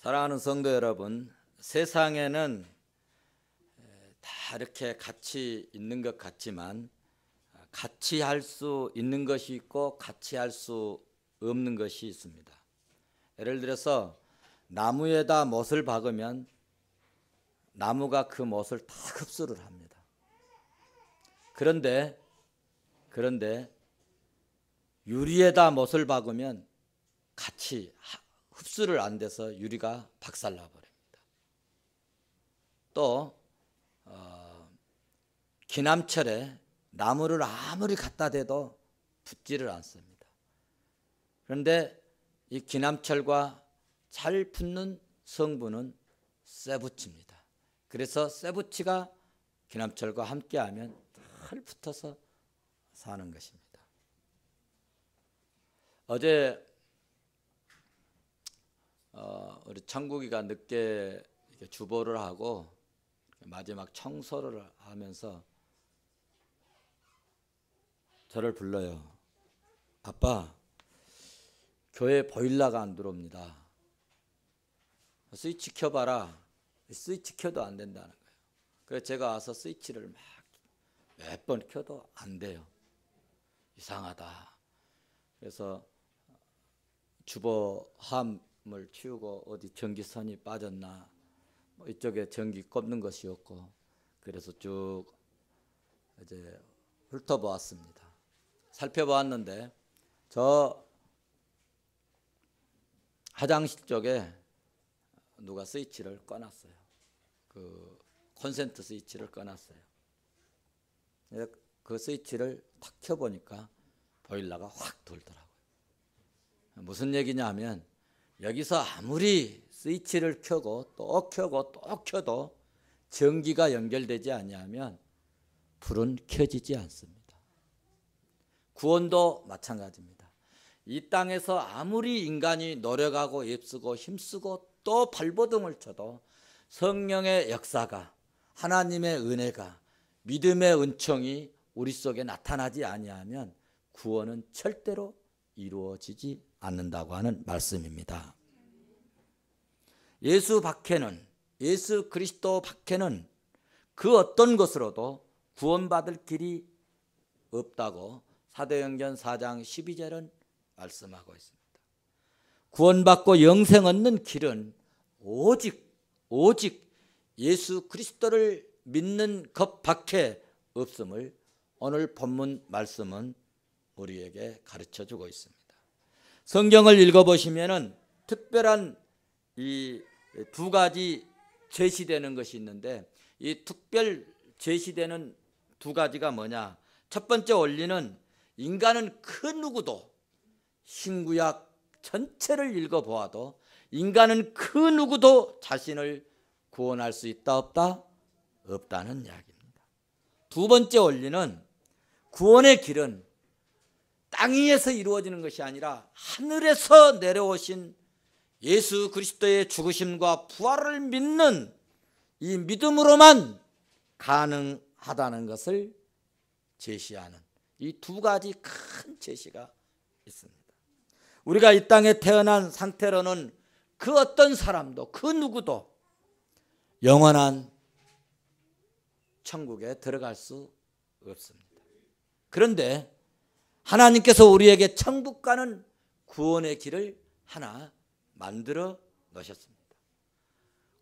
사랑하는 성도 여러분, 세상에는 다 이렇게 같이 있는 것 같지만 같이 할 수 있는 것이 있고 같이 할 수 없는 것이 있습니다. 예를 들어서 나무에다 못을 박으면 나무가 그 못을 다 흡수를 합니다. 그런데 유리에다 못을 박으면 같이 흡수를 안 돼서 유리가 박살나 버립니다. 또 기남철에 나무를 아무리 갖다 대도 붙지를 않습니다. 그런데 이 기남철과 잘 붙는 성분은 쇠붙입니다. 그래서 쇠붙이가 기남철과 함께하면 잘 붙어서 사는 것입니다. 어제 우리 창국이가 늦게 주보를 하고 마지막 청소를 하면서 저를 불러요. 아빠, 교회 보일러가 안 들어옵니다. 스위치 켜봐라. 스위치 켜도 안 된다는 거예요. 그래서 제가 와서 스위치를 막 몇 번 켜도 안 돼요. 이상하다. 그래서 주보함을 치우고 어디 전기선이 빠졌나, 이쪽에 전기 꼽는 것이 없고, 그래서 쭉 이제 훑어보았습니다. 살펴보았는데 저 화장실 쪽에 누가 스위치를 꺼놨어요. 그 콘센트 스위치를 꺼놨어요. 그 스위치를 탁 켜보니까 보일러가 확 돌더라고요. 무슨 얘기냐 하면 여기서 아무리 스위치를 켜고 또 켜고 또 켜도 전기가 연결되지 않으면 불은 켜지지 않습니다. 구원도 마찬가지입니다. 이 땅에서 아무리 인간이 노력하고 애쓰고 힘쓰고 또 발버둥을 쳐도 성령의 역사가, 하나님의 은혜가, 믿음의 은총이 우리 속에 나타나지 아니하면 구원은 절대로 이루어지지 않는다고 하는 말씀입니다. 예수 밖에는, 예수 그리스도 밖에는 그 어떤 것으로도 구원받을 길이 없다고 사도행전 4장 12절은 말씀하고 있습니다. 구원받고 영생 얻는 길은 오직 예수 그리스도를 믿는 것 밖에 없음을 오늘 본문 말씀은 우리에게 가르쳐주고 있습니다. 성경을 읽어보시면 특별한 이 두 가지 제시되는 것이 있는데, 이 특별 제시되는 두 가지가 뭐냐? 첫 번째 원리는 인간은 그 누구도, 신구약 전체를 읽어보아도 인간은 그 누구도 자신을 구원할 수 있다 없다? 없다는 이야기입니다. 두 번째 원리는 구원의 길은 땅 위에서 이루어지는 것이 아니라 하늘에서 내려오신 예수 그리스도의 죽으심과 부활을 믿는 이 믿음으로만 가능하다는 것을 제시하는 이 두 가지 큰 제시가 있습니다. 우리가 이 땅에 태어난 상태로는 그 어떤 사람도, 그 누구도 영원한 천국에 들어갈 수 없습니다. 그런데 하나님께서 우리에게 천국 가는 구원의 길을 하나 만들어 놓으셨습니다.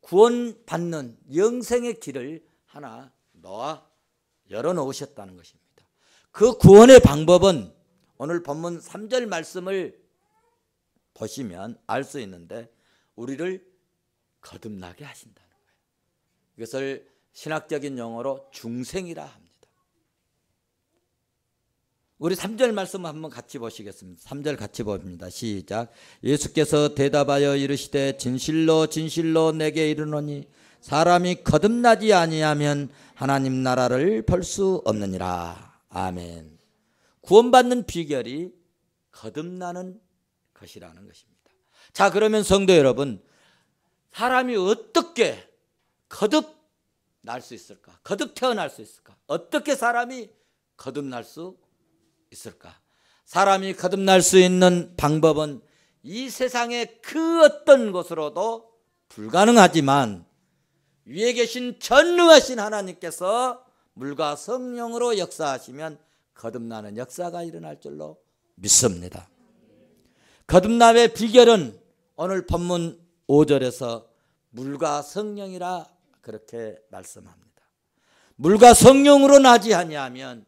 구원받는 영생의 길을 하나 열어놓으셨다는 것입니다. 그 구원의 방법은 오늘 본문 3절 말씀을 보시면 알 수 있는데, 우리를 거듭나게 하신다는 거예요. 이것을 신학적인 용어로 중생이라 합니다. 우리 3절 말씀 한번 같이 보시겠습니다. 3절 같이 봅니다. 시작. 예수께서 대답하여 이르시되 진실로 진실로 내게 이르노니 사람이 거듭나지 아니하면 하나님 나라를 볼 수 없느니라. 아멘. 구원받는 비결이 거듭나는 것이라는 것입니다. 자, 그러면 성도 여러분, 사람이 어떻게 거듭날 수 있을까? 거듭 태어날 수 있을까? 어떻게 사람이 거듭날 수 있을까? 사람이 거듭날 수 있는 방법은 이 세상의 그 어떤 것으로도 불가능하지만 위에 계신 전능하신 하나님께서 물과 성령으로 역사하시면 거듭나는 역사가 일어날 줄로 믿습니다. 거듭남의 비결은 오늘 본문 5절에서 물과 성령이라 그렇게 말씀합니다. 물과 성령으로 나지 아니하면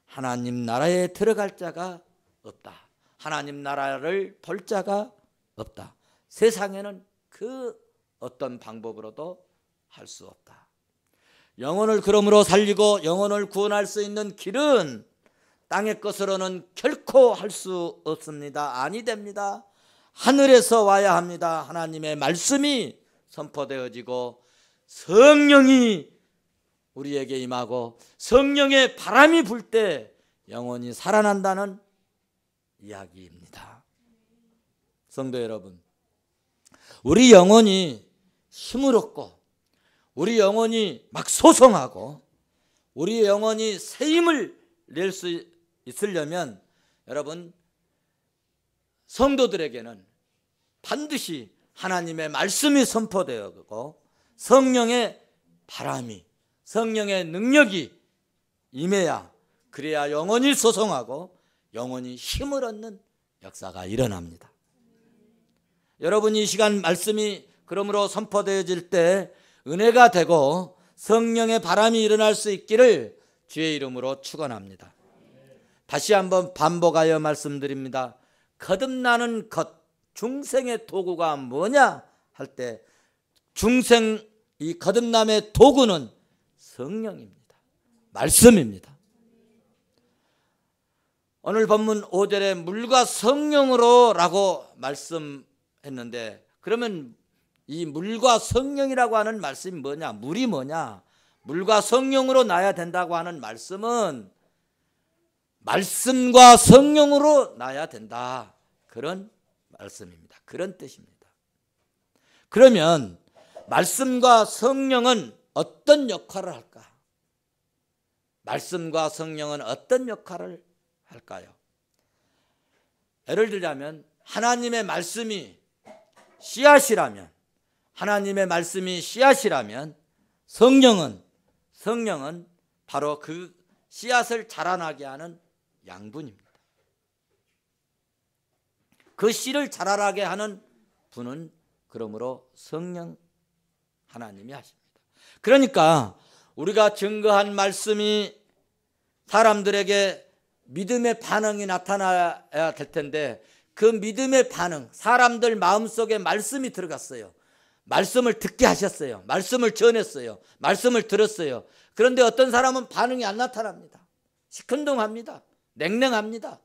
하나님 나라에 들어갈 자가 없다. 하나님 나라를 볼 자가 없다. 세상에는 그 어떤 방법으로도 할 수 없다. 영혼을 그러므로 살리고 영혼을 구원할 수 있는 길은 땅의 것으로는 결코 할 수 없습니다. 아니 됩니다. 하늘에서 와야 합니다. 하나님의 말씀이 선포되어지고 성령이 우리에게 임하고 성령의 바람이 불 때 영혼이 살아난다는 이야기입니다. 성도 여러분, 우리 영혼이 힘을 얻고 우리 영혼이 막 소송하고 우리 영혼이 새 힘을 낼 수 있으려면 여러분, 성도들에게는 반드시 하나님의 말씀이 선포되고 성령의 바람이, 성령의 능력이 임해야, 그래야 영혼이 소송하고 영혼이 힘을 얻는 역사가 일어납니다. 여러분, 이 시간 말씀이 그러므로 선포되어질 때 은혜가 되고 성령의 바람이 일어날 수 있기를 주의 이름으로 축원합니다. 다시 한번 반복하여 말씀드립니다. 거듭나는 것, 중생의 도구가 뭐냐 할 때 중생, 이 거듭남의 도구는 성령입니다. 말씀입니다. 오늘 본문 5절에 물과 성령으로 라고 말씀했는데, 그러면 이 물과 성령이라고 하는 말씀이 뭐냐? 물이 뭐냐? 물과 성령으로 나야 된다고 하는 말씀은 말씀과 성령으로 나야 된다, 그런 말씀입니다. 그런 뜻입니다. 그러면 말씀과 성령은 어떤 역할을 할까? 말씀과 성령은 어떤 역할을 할까요? 예를 들자면 하나님의 말씀이 씨앗이라면, 하나님의 말씀이 씨앗이라면 성령은 바로 그 씨앗을 자라나게 하는 양분입니다. 그 씨를 자라나게 하는 분은 그러므로 성령 하나님이 하십니다. 그러니까 우리가 증거한 말씀이 사람들에게 믿음의 반응이 나타나야 될 텐데, 그 믿음의 반응, 사람들 마음속에 말씀이 들어갔어요. 말씀을 듣게 하셨어요. 말씀을 전했어요. 말씀을 들었어요. 그런데 어떤 사람은 반응이 안 나타납니다. 시큰둥합니다. 냉랭합니다.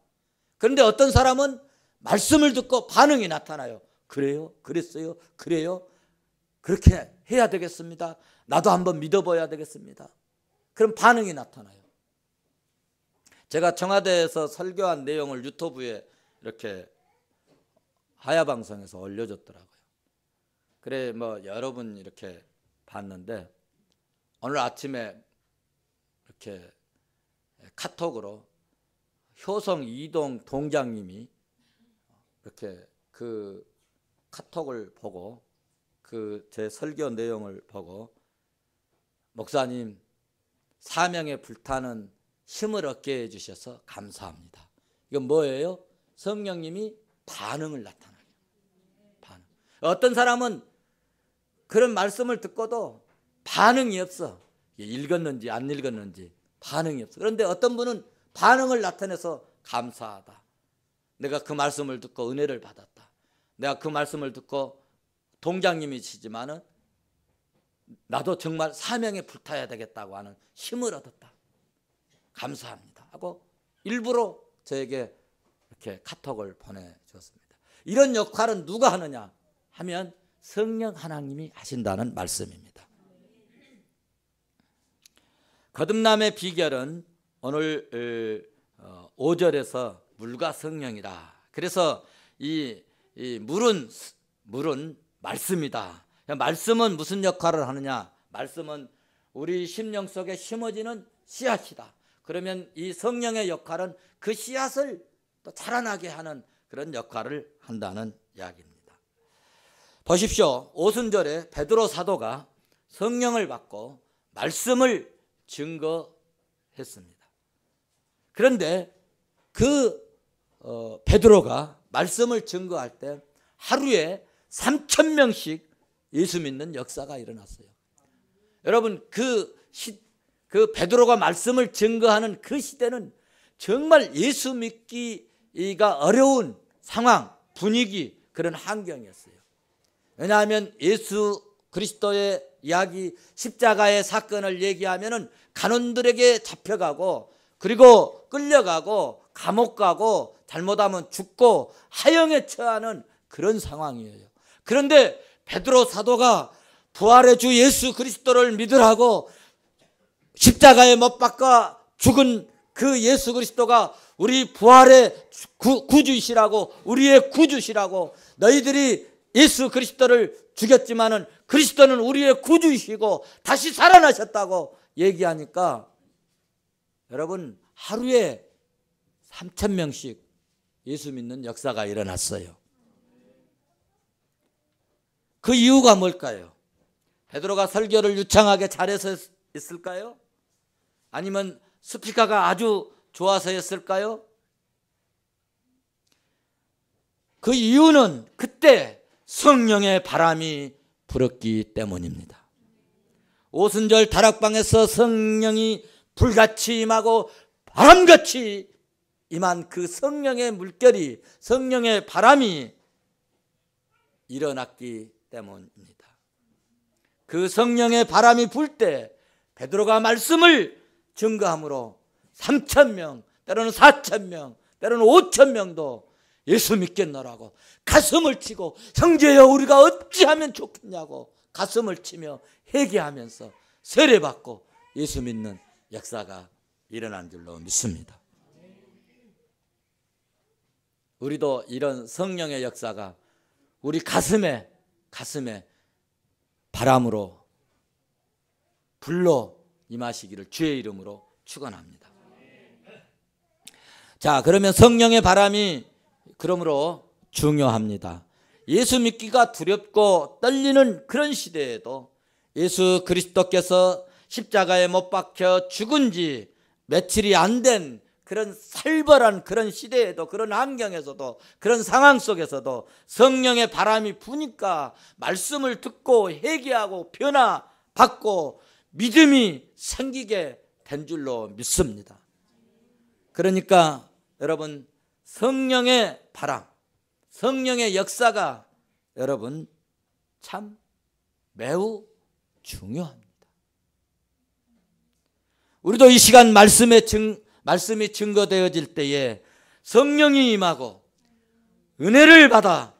그런데 어떤 사람은 말씀을 듣고 반응이 나타나요. 그래요? 그랬어요? 그래요? 그렇게 해야 되겠습니다. 나도 한번 믿어봐야 되겠습니다. 그럼 반응이 나타나요. 제가 청와대에서 설교한 내용을 유튜브에 이렇게 하야방송에서 올려줬더라고요. 그래 여러분 이렇게 봤는데, 오늘 아침에 이렇게 카톡으로 효성 이동 동장님이 이렇게 그 카톡을 보고 그 제 설교 내용을 보고, 목사님 사명에 불타는 힘을 얻게 해주셔서 감사합니다. 이건 뭐예요? 성령님이 반응을 나타나요. 반응. 어떤 사람은 그런 말씀을 듣고도 반응이 없어. 읽었는지 안 읽었는지 반응이 없어. 그런데 어떤 분은 반응을 나타내서 감사하다. 내가 그 말씀을 듣고 은혜를 받았다. 내가 그 말씀을 듣고 동장님이시지만은 나도 정말 사명에 불타야 되겠다고 하는 힘을 얻었다. 감사합니다 하고 일부러 저에게 이렇게 카톡을 보내주었습니다. 이런 역할은 누가 하느냐 하면 성령 하나님이 하신다는 말씀입니다. 거듭남의 비결은 오늘 5절에서 물과 성령이라. 그래서 이 물은 말씀이다. 말씀은 무슨 역할을 하느냐? 말씀은 우리 심령 속에 심어지는 씨앗이다. 그러면 이 성령의 역할은 그 씨앗을 또 자라나게 하는 그런 역할을 한다는 이야기입니다. 보십시오. 오순절에 베드로 사도가 성령을 받고 말씀을 증거했습니다. 그런데 그 베드로가 말씀을 증거할 때 하루에 3,000명씩 예수 믿는 역사가 일어났어요. 여러분, 그 베드로가 말씀을 증거하는 그 시대는 정말 예수 믿기가 어려운 상황, 분위기, 그런 환경이었어요. 왜냐하면 예수 그리스도의 이야기, 십자가의 사건을 얘기하면은 간원들에게 잡혀가고, 그리고 끌려가고, 감옥 가고, 잘못하면 죽고 하형에 처하는 그런 상황이에요. 그런데 베드로 사도가 부활의 주 예수 그리스도를 믿으라고 십자가에 못 박아 죽은 그 예수 그리스도가 우리 부활의 구주이시라고, 우리의 구주시라고, 너희들이 예수 그리스도를 죽였지만은 그리스도는 우리의 구주이시고 다시 살아나셨다고 얘기하니까 여러분, 하루에 3,000명씩 예수 믿는 역사가 일어났어요. 그 이유가 뭘까요? 베드로가 설교를 유창하게 잘해서 있을까요? 아니면 스피커가 아주 좋아서였을까요? 그 이유는 그때 성령의 바람이 불었기 때문입니다. 오순절 다락방에서 성령이 불같이 임하고 바람같이 임한 그 성령의 물결이, 성령의 바람이 일어났기 때문입니다. 그 성령의 바람이 불 때 베드로가 말씀을 증거함으로 3,000명, 때로는 4,000명, 때로는 5,000명도 예수 믿겠노라고 가슴을 치고, 형제여 우리가 어찌하면 좋겠냐고 가슴을 치며 회개하면서 세례받고 예수 믿는 역사가 일어난 줄로 믿습니다. 우리도 이런 성령의 역사가 우리 가슴에 바람으로 불로 임하시기를 주의 이름으로 축원합니다. 자, 그러면 성령의 바람이 그러므로 중요합니다. 예수 믿기가 두렵고 떨리는 그런 시대에도 예수 그리스도께서 십자가에 못 박혀 죽은 지 며칠이 안 된 그런 살벌한 그런 시대에도, 그런 환경에서도, 그런 상황 속에서도 성령의 바람이 부니까 말씀을 듣고 회개하고 변화받고 믿음이 생기게 된 줄로 믿습니다. 그러니까 여러분, 성령의 바람, 성령의 역사가 여러분 참 매우 중요합니다. 우리도 이 시간 말씀이 증거되어질 때에 성령이 임하고 은혜를 받아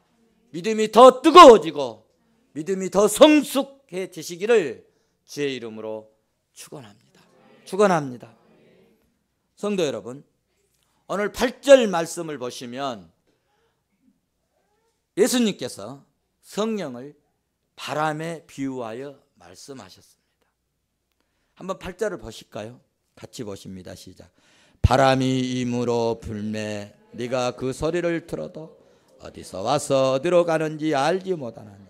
믿음이 더 뜨거워지고 믿음이 더 성숙해지시기를 주의 이름으로 축원합니다. 축원합니다. 성도 여러분, 오늘 8절 말씀을 보시면 예수님께서 성령을 바람에 비유하여 말씀하셨습니다. 한번 8절을 보실까요? 같이 보십니다. 시작. 바람이 임으로 불매 네가 그 소리를 들어도 어디서 와서 어디로 가는지 알지 못하나니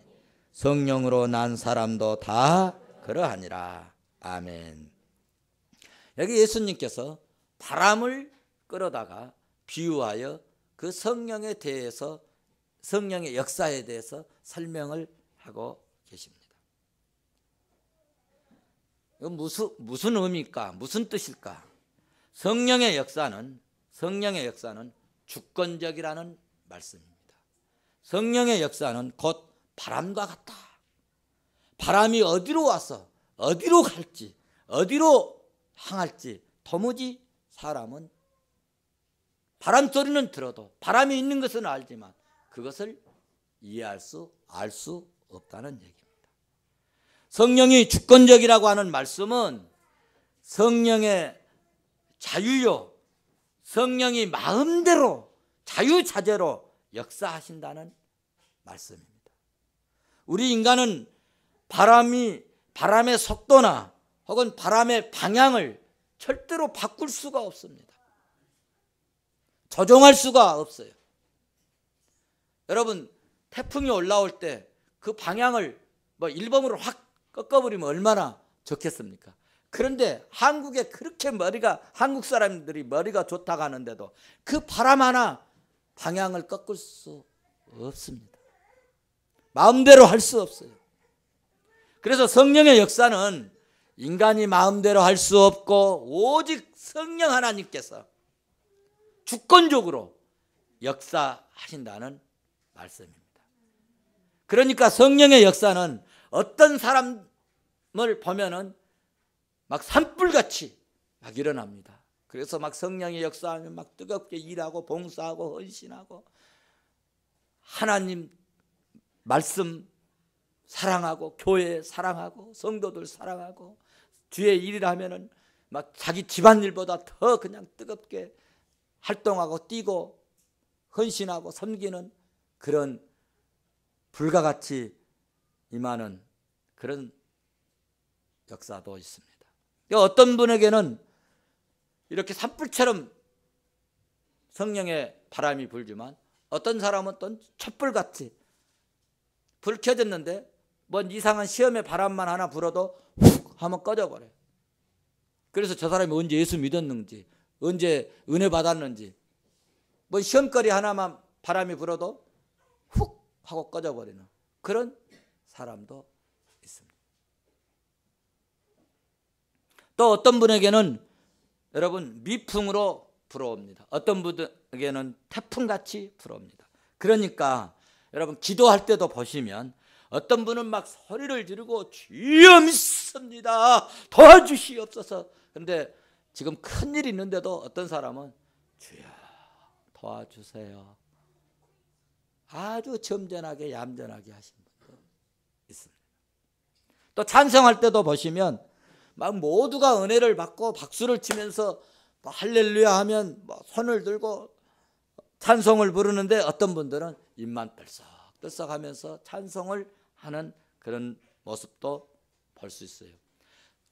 성령으로 난 사람도 다 그러하니라. 아멘. 여기 예수님께서 바람을 끌어다가 비유하여 그 성령에 대해서, 성령의 역사에 대해서 설명을 하고 계십니다. 이건 무슨 의미일까? 무슨 뜻일까? 성령의 역사는 주권적이라는 말씀입니다. 성령의 역사는 곧 바람과 같다. 바람이 어디로 와서 어디로 갈지, 어디로 향할지 도무지 사람은 바람 소리는 들어도, 바람이 있는 것은 알지만 그것을 알 수 없다는 얘기입니다. 성령이 주권적이라고 하는 말씀은 성령의 자유요, 성령이 마음대로 자유자재로 역사하신다는 말씀입니다. 우리 인간은 바람의 속도나 혹은 바람의 방향을 절대로 바꿀 수가 없습니다. 조종할 수가 없어요. 여러분, 태풍이 올라올 때 그 방향을 뭐 일본으로 확 꺾어버리면 얼마나 좋겠습니까? 그런데 한국에 그렇게 한국 사람들이 머리가 좋다고 하는데도 그 바람 하나 방향을 꺾을 수 없습니다. 마음대로 할 수 없어요. 그래서 성령의 역사는 인간이 마음대로 할 수 없고 오직 성령 하나님께서 주권적으로 역사하신다는 말씀입니다. 그러니까 성령의 역사는 어떤 사람을 보면은 막 산불같이 막 일어납니다. 그래서 막 성령의 역사하면 막 뜨겁게 일하고 봉사하고 헌신하고 하나님 말씀 사랑하고 교회 사랑하고 성도들 사랑하고 주의 일이라 하면은 막 자기 집안일보다 더 그냥 뜨겁게 활동하고 뛰고 헌신하고 섬기는 그런 불과 같이 임하는 그런 역사도 있습니다. 어떤 분에게는 이렇게 산불처럼 성령의 바람이 불지만 어떤 사람은 또 촛불같이 불 켜졌는데 뭔 이상한 시험의 바람만 하나 불어도 훅 하면 꺼져버려요. 그래서 저 사람이 언제 예수 믿었는지 언제 은혜 받았는지 뭐 시험거리 하나만 바람이 불어도 훅 하고 꺼져버리는 그런 사람도 있습니다. 또 어떤 분에게는 여러분 미풍으로 불어옵니다. 어떤 분에게는 태풍같이 불어옵니다. 그러니까 여러분 기도할 때도 보시면 어떤 분은 막 소리를 지르고 주여 믿습니다 도와주시옵소서. 그런데 지금 큰일이 있는데도 어떤 사람은 주여 도와주세요 아주 점잖하게 얌전하게 하신 분도 있습니다. 또 찬송할 때도 보시면 막 모두가 은혜를 받고 박수를 치면서 뭐 할렐루야 하면 뭐 손을 들고 찬송을 부르는데 어떤 분들은 입만 떨썩떨썩 하면서 찬송을 하는 그런 모습도 볼 수 있어요.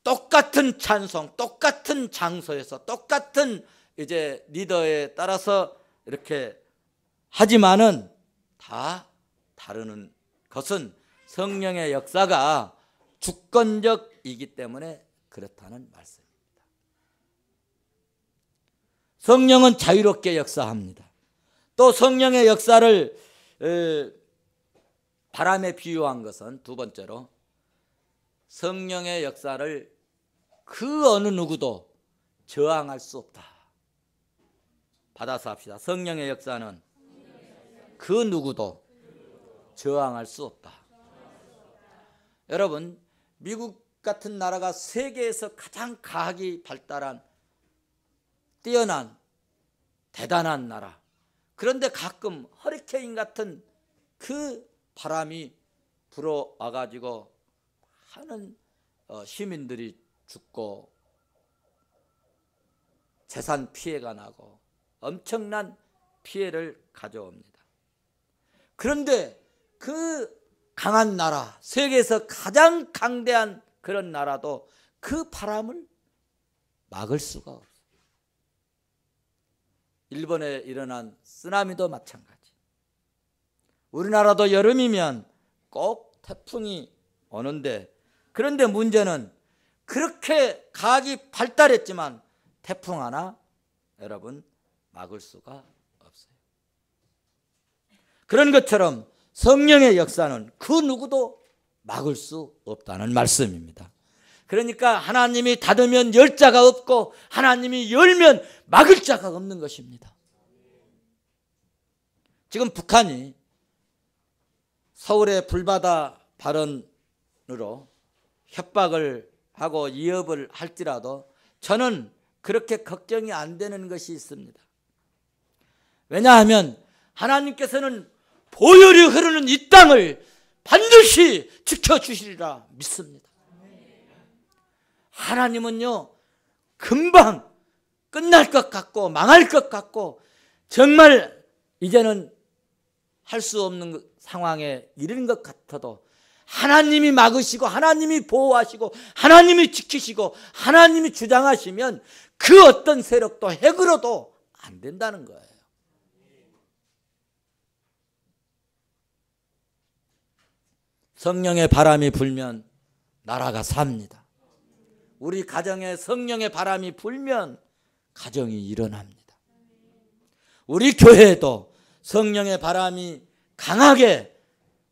똑같은 찬송, 똑같은 장소에서 똑같은 이제 리더에 따라서 이렇게 하지만은 다 다르는 것은 성령의 역사가 주권적이기 때문에 그렇다는 말씀입니다. 성령은 자유롭게 역사합니다. 또 성령의 역사를 바람에 비유한 것은 두 번째로 성령의 역사를 그 어느 누구도 저항할 수 없다. 받아서 합시다. 성령의 역사는 그 누구도 저항할 수 없다. 여러분 미국 같은 나라가 세계에서 가장 과학이 발달한 뛰어난 대단한 나라. 그런데 가끔 허리케인 같은 그 바람이 불어와 가지고 많은 시민들이 죽고 재산 피해가 나고 엄청난 피해를 가져옵니다. 그런데 그 강한 나라, 세계에서 가장 강대한 그런 나라도 그 바람을 막을 수가 없어요. 일본에 일어난 쓰나미도 마찬가지. 우리나라도 여름이면 꼭 태풍이 오는데 그런데 문제는 그렇게 과학이 발달했지만 태풍 하나 여러분 막을 수가 없어요. 그런 것처럼 성령의 역사는 그 누구도 막을 수 없다는 말씀입니다. 그러니까 하나님이 닫으면 열 자가 없고 하나님이 열면 막을 자가 없는 것입니다. 지금 북한이 서울의 불바다 발언으로 협박을 하고 위협을 할지라도 저는 그렇게 걱정이 안 되는 것이 있습니다. 왜냐하면 하나님께서는 보혈이 흐르는 이 땅을 반드시 지켜주시리라 믿습니다. 하나님은요 금방 끝날 것 같고 망할 것 같고 정말 이제는 할 수 없는 상황에 이르는 것 같아도 하나님이 막으시고 하나님이 보호하시고 하나님이 지키시고 하나님이 주장하시면 그 어떤 세력도 핵으로도 안 된다는 거예요. 성령의 바람이 불면 나라가 삽니다. 우리 가정에 성령의 바람이 불면 가정이 일어납니다. 우리 교회에도 성령의 바람이 강하게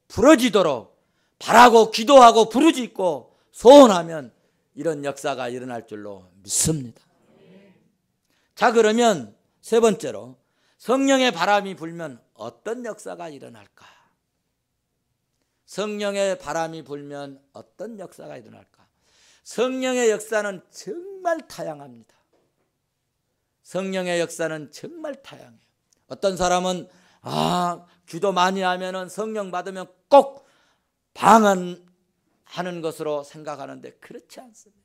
불어지도록 바라고 기도하고 부르짖고 소원하면 이런 역사가 일어날 줄로 믿습니다. 자, 그러면 세 번째로 성령의 바람이 불면 어떤 역사가 일어날까? 성령의 바람이 불면 어떤 역사가 일어날까? 성령의 역사는 정말 다양합니다. 성령의 역사는 정말 다양해요. 어떤 사람은 기도 많이 하면은 성령 받으면 꼭 방언하는 것으로 생각하는데 그렇지 않습니다.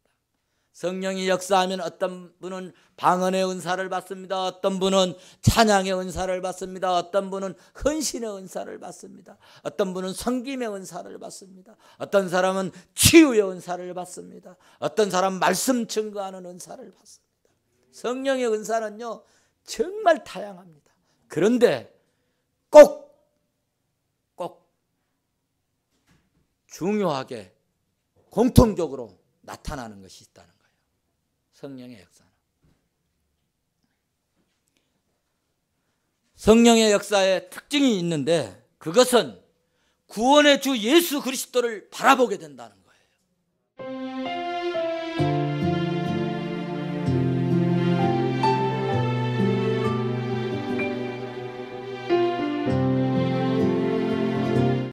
성령이 역사하면 어떤 분은 방언의 은사를 받습니다. 어떤 분은 찬양의 은사를 받습니다. 어떤 분은 헌신의 은사를 받습니다. 어떤 분은 섬김의 은사를 받습니다. 어떤 사람은 치유의 은사를 받습니다. 어떤 사람은 말씀 증거하는 은사를 받습니다. 성령의 은사는요 정말 다양합니다. 그런데 꼭 중요하게 공통적으로 나타나는 것이 있다는 거예요. 성령의 역사는. 성령의 역사에 특징이 있는데 그것은 구원의 주 예수 그리스도를 바라보게 된다는 거예요.